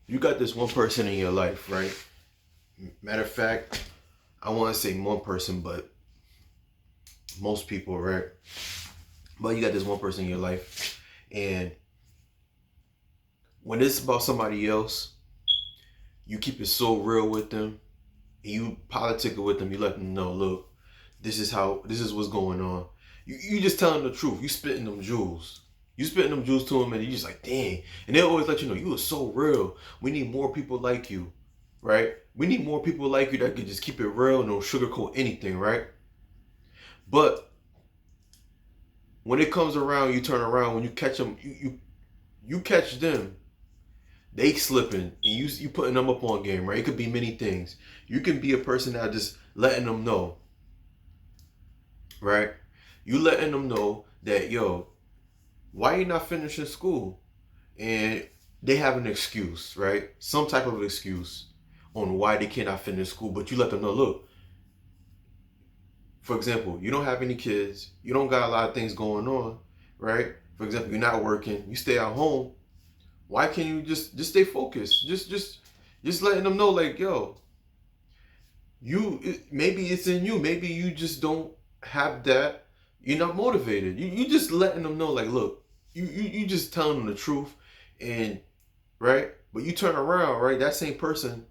You got this one person in your life, right? Matter of fact, I want to say one person, but most people, right? But you got this one person in your life, and when it's about somebody else, you keep it so real with them, and you politic with them. You let them know, look, this is what's going on. You just telling the truth. You spitting them jewels. You spitting them jewels to them, and you just like, dang. And they always let you know you are so real. We need more people like you, right? We need more people like you that can just keep it real and don't sugarcoat anything, right? But when it comes around, you turn around. When you catch them, you catch them. They slipping, and you putting them up on game, right? It could be many things. You can be a person that just letting them know, right? You letting them know that, yo, why you not finishing school? And they have an excuse, right? Some type of excuse on why they cannot finish school, but you let them know, look, for example, you don't have any kids, you don't got a lot of things going on, right? For example, you're not working, you stay at home. Why can't you just stay focused? Just letting them know, like, yo, maybe it's in you. Maybe you just don't have that. You're not motivated. You just letting them know, like, look, you just telling them the truth, and right. But you turn around, right? That same person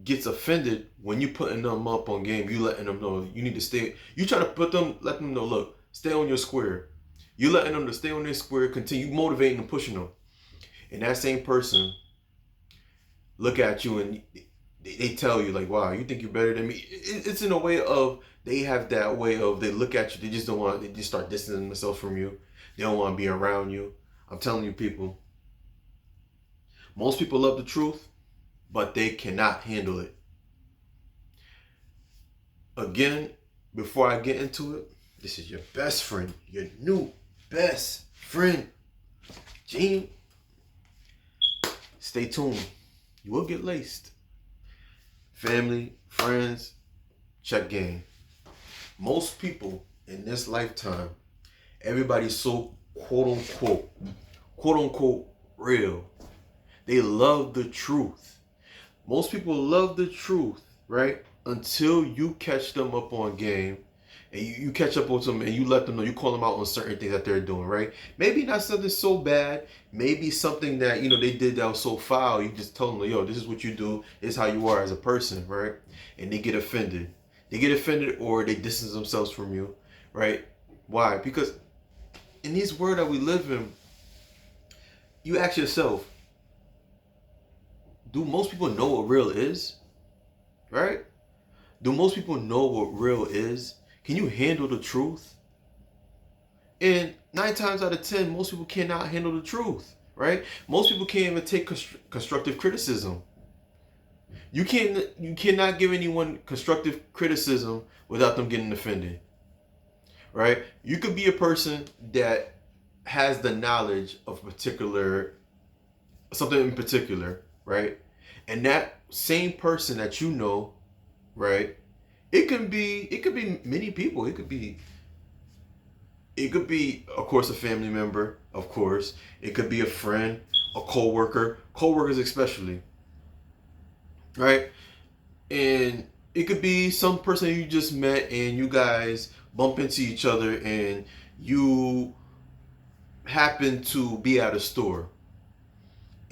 gets offended when you putting them up on game. You letting them know you need to stay. You trying to let them know, look, stay on your square. You letting them to stay on their square. Continue motivating and pushing them. And that same person look at you and they tell you, like, wow, you think you're better than me. It's in a way of, they have that way of, they look at you, they just don't want, they just start distancing themselves from you. They don't want to be around you. I'm telling you, people, most people love the truth, but they cannot handle it. Again, before I get into it, this is your best friend, your new best friend, Gene. Stay tuned. You will get laced. Family, friends, check game. Most people in this lifetime, everybody's so quote unquote real. They love the truth. Most people love the truth, right? Until you catch them up on game, and you catch up with them and you let them know, you call them out on certain things that they're doing, right? Maybe not something so bad, maybe something that, they did that was so foul. You just tell them, yo, this is what you do, this is how you are as a person, right? And they get offended. They get offended, or they distance themselves from you, right? Why? Because in this world that we live in, you ask yourself, do most people know what real is? Right? Do most people know what real is? Can you handle the truth? And 9 times out of 10, most people cannot handle the truth, right? Most people can't even take constructive criticism. You cannot give anyone constructive criticism without them getting offended, right? You could be a person that has the knowledge of something in particular, right? And that same person that you know, right? It could be many people. It could be, of course, a family member, of course. It could be a friend, a coworkers especially, right? And it could be some person you just met and you guys bump into each other and you happen to be at a store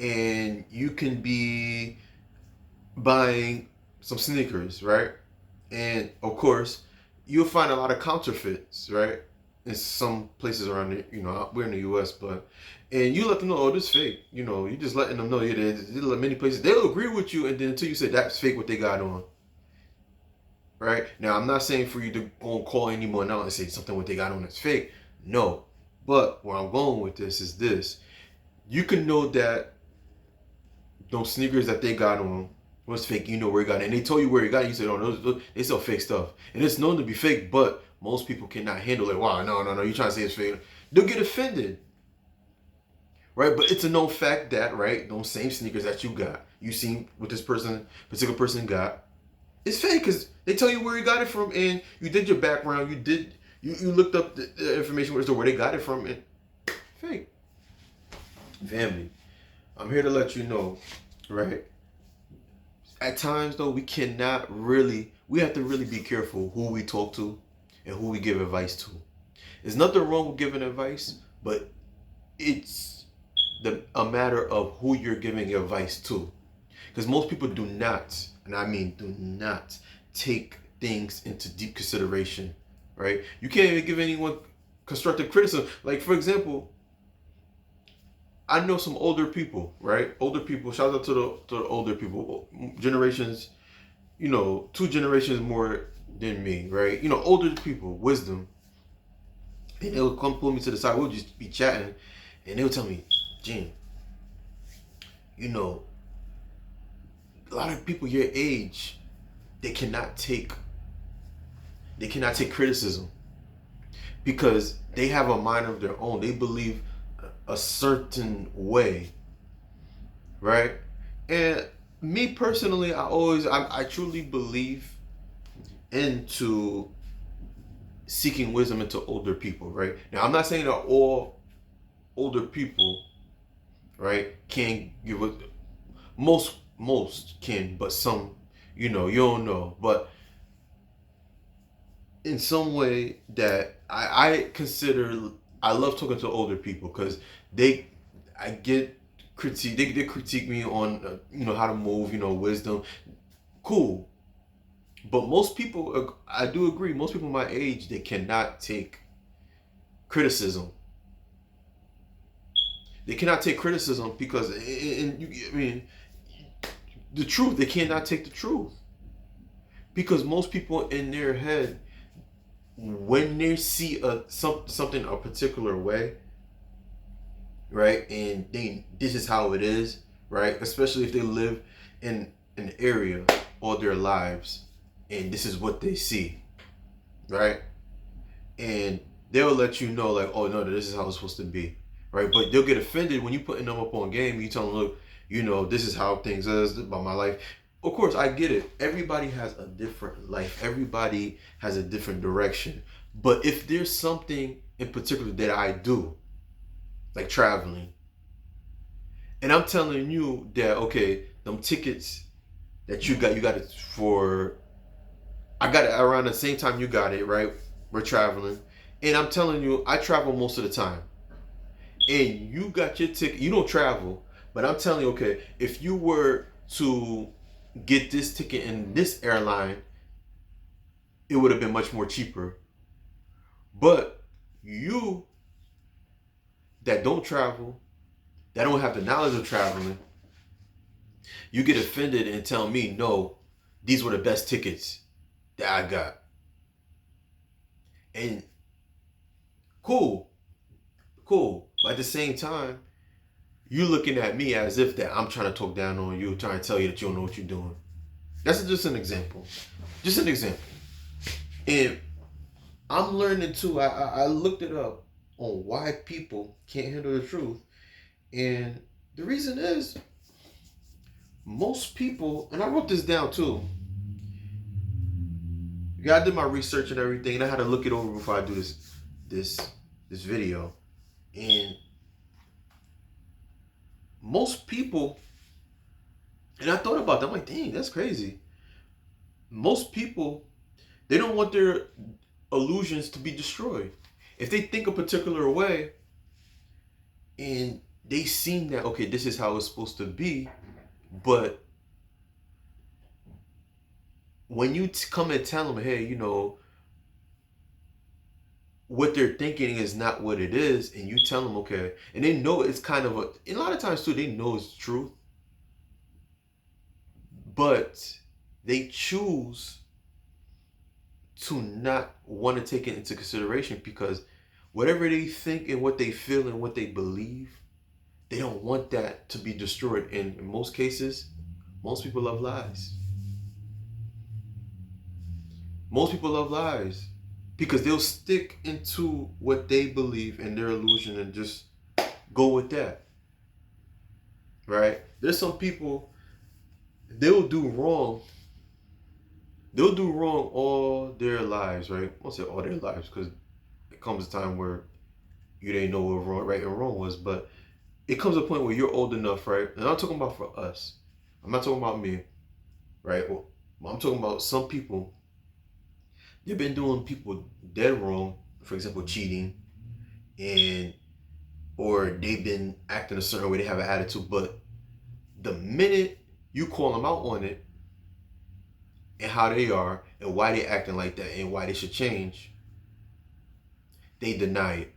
and you can be buying some sneakers, right? And of course, you'll find a lot of counterfeits, right? In some places around the, we're in the U.S., and you let them know, oh, this is fake. You just letting them know, yeah, there's many places they'll agree with you, and then until you say that's fake, what they got on, right? Now, I'm not saying for you to go and call anyone out and say something what they got on that's fake. No, but where I'm going with this is this: you can know that those sneakers that they got on was fake. You know where he got it, and they told you where he got it. You said, "Oh, they sell fake stuff," and it's known to be fake. But most people cannot handle it. Wow, no, you trying to say it's fake? They'll get offended, right? But it's a known fact that, right, those same sneakers that you seen what this particular person got, it's fake because they tell you where he got it from, and you did your background. You looked up the information as to where they got it from, and fake. Family. I'm here to let you know, right? At times though, we have to really be careful who we talk to and who we give advice to. There's nothing wrong with giving advice, but it's a matter of who you're giving advice to. Because most people do not, and I mean do not, take things into deep consideration, right? You can't even give anyone constructive criticism. Like, for example, I know some older people, right? Older people, shout out to the older people, generations, 2 generations more than me, right? Older people, wisdom. And they'll come pull me to the side. We'll just be chatting, and they'll tell me, Gene, you know, a lot of people your age, they cannot take criticism because they have a mind of their own. They believe a certain way, right? And me personally, I truly believe into seeking wisdom into older people, right? Now, I'm not saying that all older people, right, can give it. Most can, but some, you don't know. But in some way that I consider, I love talking to older people because I get critique. They critique me on, how to move, wisdom. Cool. But most people, I do agree, most people my age, they cannot take criticism. They cannot take criticism because, the truth, they cannot take the truth. Because most people in their head, when they see something a particular way, right, and this is how it is, right, especially if they live in an area all their lives, and this is what they see, right, and they'll let you know like, oh no, this is how it's supposed to be, right, but they'll get offended when you putting them up on game. You tell them, look, this is how things is about my life. Of course, I get it. Everybody has a different life. Everybody has a different direction. But if there's something in particular that I do, like traveling, and I'm telling you that, okay, them tickets that you got it for, I got it around the same time you got it, right? We're traveling. And I'm telling you, I travel most of the time. And you got your ticket, you don't travel, but I'm telling you, okay, if you were to get this ticket in this airline, it would have been much more cheaper. But you that don't travel, that don't have the knowledge of traveling, you get offended and tell me, no, these were the best tickets that I got. And cool. But at the same time, you looking at me as if that I'm trying to talk down on you, trying to tell you that you don't know what you're doing. That's just an example. Just an example. And I'm learning too. I looked it up on why people can't handle the truth. And the reason is most people, and I wrote this down too. Yeah, I did my research and everything, and I had to look it over before I do this video. And most people, and I thought about that, I'm like, dang, that's crazy. Most people, they don't want their illusions to be destroyed. If they think a particular way and they seen that, okay, this is how it's supposed to be, but when you come and tell them, hey, what they're thinking is not what it is, and you tell them, okay, and they know it's kind of a lot of times too, they know it's truth, but they choose to not want to take it into consideration because whatever they think and what they feel and what they believe, they don't want that to be destroyed. And in most cases, most people love lies. Most people love lies because they'll stick into what they believe and their illusion and just go with that. Right? There's some people, they'll do wrong all their lives, right? I won't say all their lives because it comes a time where you didn't know what right and wrong was, but it comes a point where you're old enough, right? And I'm talking about for us. I'm not talking about me, right? Well, I'm talking about some people. They've been doing people dead wrong, for example, cheating, and or they've been acting a certain way, they have an attitude, but the minute you call them out on it and how they are and why they acting like that and why they should change, they deny it.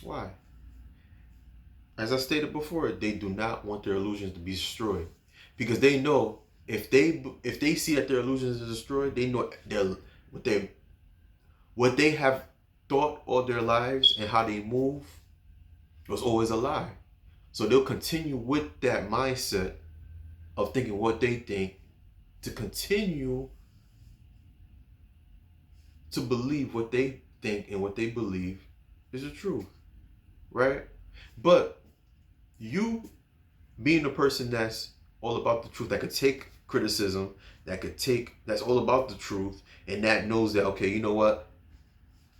Why? As I stated before, they do not want their illusions to be destroyed, because they know if they see that their illusions are destroyed, they know what they have thought all their lives and how they move was always a lie. So they'll continue with that mindset of thinking what they think to continue to believe what they think and what they believe is the truth, right? But you being a person that's all about the truth, that could take criticism, that's all about the truth, and that knows that, okay, you know what,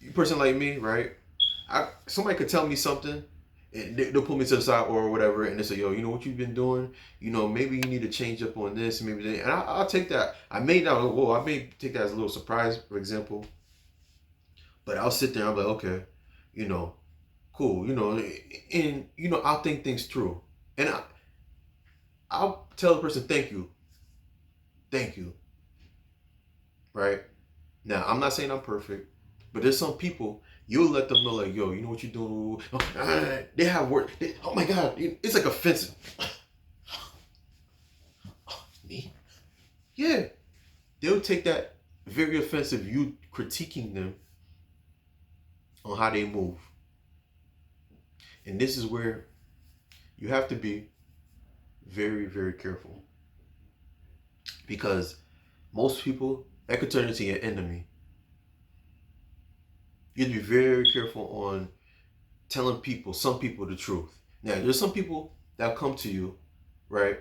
a person like me, right? Somebody could tell me something, and they'll pull me to the side or whatever, and they say, yo, you know what you've been doing? You know, maybe you need to change up on this, maybe that. And I'll take that. I may take that as a little surprise, for example, but I'll sit there and I'll be like, okay, you know, cool, you know, and, you know, I'll think things through. And I'll tell the person, thank you, right? Now, I'm not saying I'm perfect, but there's some people, you'll let them know, like, yo, you know what you're doing? They have work. Oh my God, it's like offensive. Me? Yeah. They'll take that very offensive, you critiquing them on how they move. And this is where you have to be very, very careful. Because most people, that could turn into your enemy. You have to be very careful on telling some people the truth. Now, there's some people that come to you, right?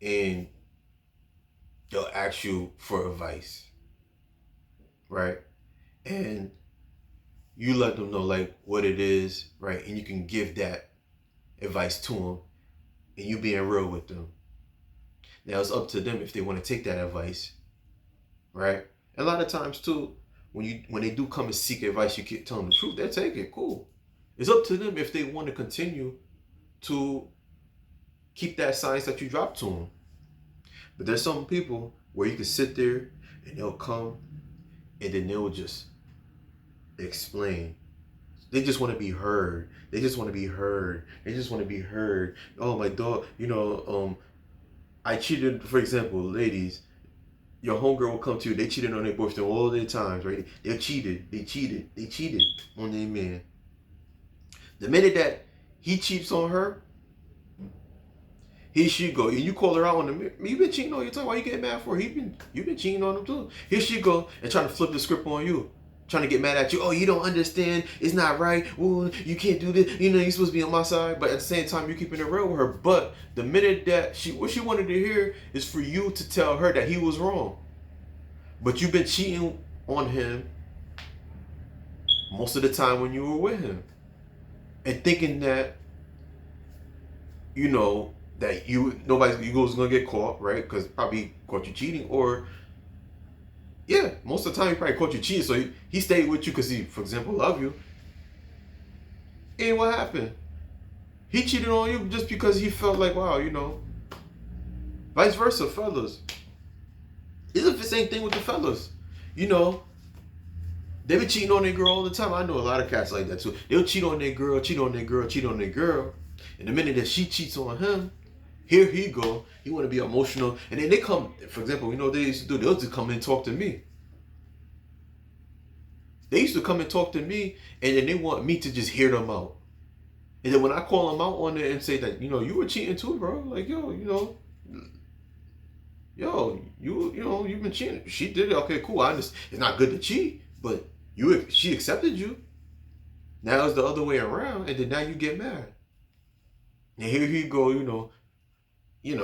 And they'll ask you for advice, right? And you let them know like what it is, right? And you can give that advice to them, and you being real with them. Now it's up to them if they want to take that advice, right? A lot of times too, when they do come and seek advice, you keep telling them the truth, they'll take it, cool. It's up to them if they want to continue to keep that science that you dropped to them. But there's some people where you can sit there and they'll come and then they'll just explain. They just want to be heard. They just want to be heard. They just want to be heard. Oh, my dog, you know, I cheated, for example, ladies, your homegirl will come to you, they cheated on their boyfriend all their times, right? They cheated on their man. The minute that he cheats on her, here she go. And you call her out on the, you been cheating on your time. Why you getting mad for? You've been cheating on him too. Here she go and trying to flip the script on you. Trying to get mad at you. Oh, you don't understand. It's not right. Ooh, you can't do this. You know, you're supposed to be on my side. But at the same time, you're keeping it real with her. But the minute that what she wanted to hear is for you to tell her that he was wrong. But you've been cheating on him most of the time when you were with him. And thinking that, you know, that you was gonna get caught, right? Because probably caught you cheating, or yeah, most of the time he probably caught you cheating, so he stayed with you because he, for example, loved you. And what happened? He cheated on you just because he felt like, wow, you know. Vice versa, fellas. It's the same thing with the fellas. You know, they be cheating on their girl all the time. I know a lot of cats like that too. They'll cheat on their girl, cheat on their girl, cheat on their girl. And the minute that she cheats on him, here he go. He want to be emotional. And then they come, for example, you know what they used to do? They'll just come and talk to me. They used to come and talk to me, and then they want me to just hear them out. And then when I call them out on it and say that, you know, you were cheating too, bro. Like, yo, you know, you know, you've been cheating. She did it. Okay, cool. I understand. It's not good to cheat, but she accepted you. Now it's the other way around, and then now you get mad. And here you go, you know,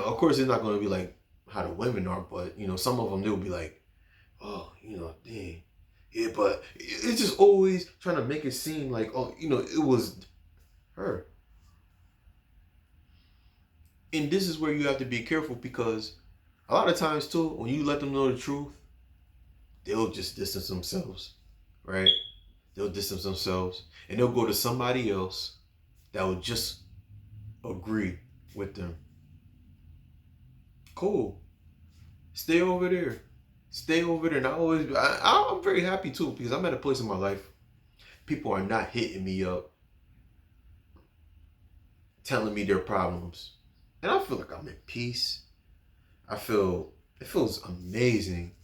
of course it's not going to be like how the women are, but, you know, some of them, they'll be like, oh, you know, dang. Yeah, but it's just always trying to make it seem like, oh, you know, it was her. And this is where you have to be careful, because a lot of times too, when you let them know the truth, they'll just distance themselves, right? They'll distance themselves and they'll go to somebody else that will just agree with them. Cool. Stay over there. Stay over there. And I'm very happy too, because I'm at a place in my life. People are not hitting me up, telling me their problems. And I feel like I'm in peace. It feels amazing.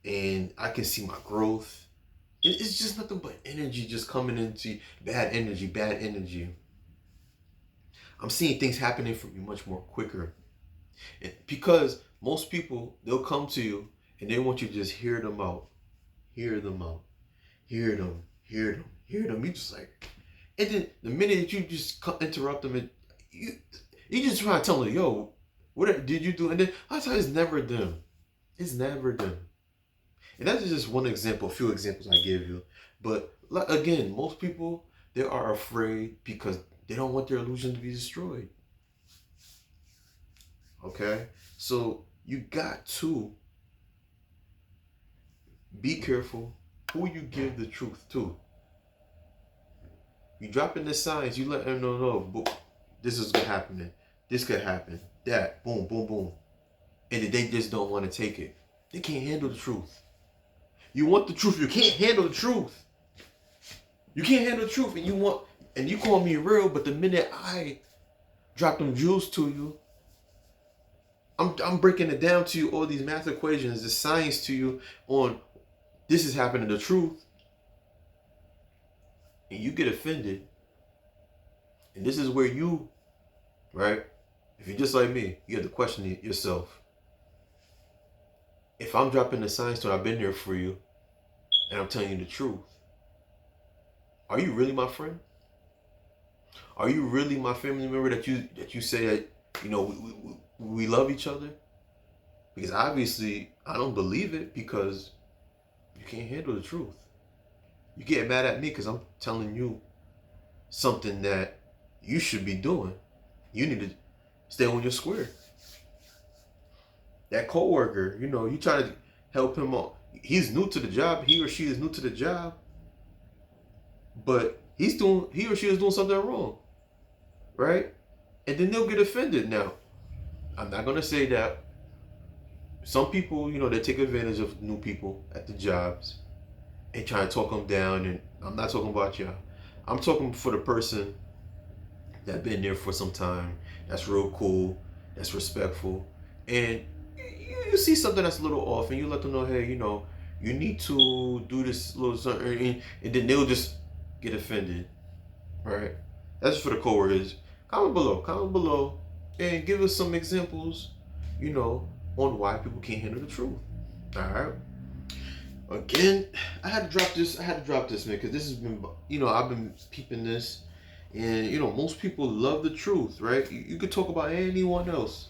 And I can see my growth. It's just nothing but energy just coming into bad energy. I'm seeing things happening for me much more quicker. And because most people, they'll come to you and they want you to just hear them out. Hear them out. Hear them. You just like, and then the minute that you just interrupt them, you just try to tell them, yo, what did you do? And then I tell you, it's never them. It's never them. And that's just one example, a few examples I give you. But again, most people, they are afraid because they don't want their illusion to be destroyed. Okay? So you got to be careful who you give the truth to. You dropping the signs, you let them know, this is happening. This could happen. That, boom, boom, boom. And they just don't want to take it. They can't handle the truth. You want the truth, you can't handle the truth. You can't handle the truth, and you call me real, but the minute I drop them jewels to you, I'm breaking it down to you, all these math equations, the science to you on this is happening, the truth. And you get offended. And this is where you, right? If you're just like me, you have to question yourself. If I'm dropping the science to I've been there for you, and I'm telling you the truth, are you really my friend? Are you really my family member that you say that, we love each other? Because obviously I don't believe it, because you can't handle the truth. You get mad at me because I'm telling you something that you should be doing. You need to stay on your square. That coworker, you try to help him out. He's new to the job. He or she is new to the job. But he or she is doing something wrong. Right? And then they'll get offended. Now, I'm not going to say that some people, they take advantage of new people at the jobs and try to talk them down. And I'm not talking about y'all. I'm talking for the person that been there for some time, that's real cool, that's respectful, and you see something that's a little off, and you let them know, hey, you need to do this little something, and then they'll just get offended, right? That's for the coworkers. Comment below, and give us some examples, on why people can't handle the truth. All right. Again, I had to drop this, man, because this has been, I've been peeping this, and most people love the truth, right? You could talk about anyone else.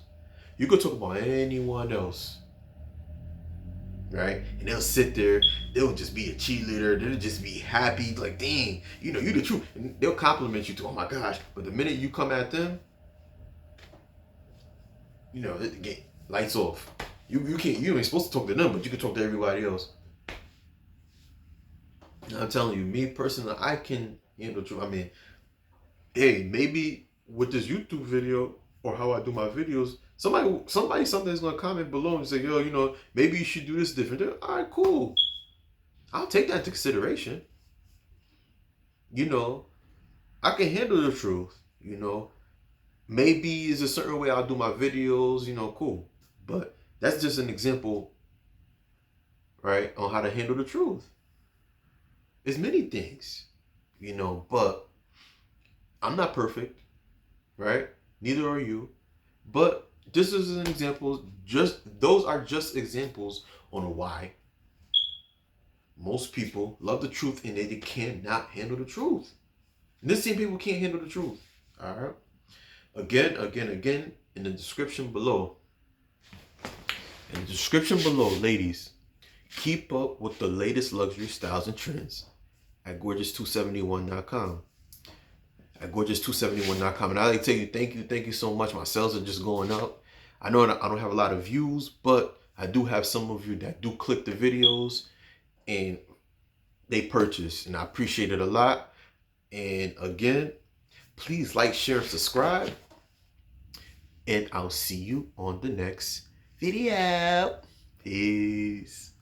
Right? And they'll sit there, they'll just be a cheerleader, they'll just be happy, like, dang, you the truth. And they'll compliment you too, oh my gosh. But the minute you come at them, it get lights off. You ain't supposed to talk to them, but you can talk to everybody else. And I'm telling you, me personally, I can handle truth. I mean, hey, maybe with this YouTube video or how I do my videos, something's gonna comment below and say, yo, maybe you should do this different. All right, cool. I'll take that into consideration. I can handle the truth. Maybe it's a certain way I'll do my videos. Cool. But that's just an example, right, on how to handle the truth. There's many things, but I'm not perfect, right? Neither are you. But this is an example. Those are just examples on why most people love the truth and they cannot handle the truth. And this same people can't handle the truth. All right. Again, in the description below. Ladies, keep up with the latest luxury styles and trends at gorgeous271.com. at gorgeous271.com. And I like to tell you, thank you so much. My sales are just going up. I know I don't have a lot of views, but I do have some of you that do click the videos and they purchase, and I appreciate it a lot. And again, please like, share, and subscribe. And I'll see you on the next video. Peace.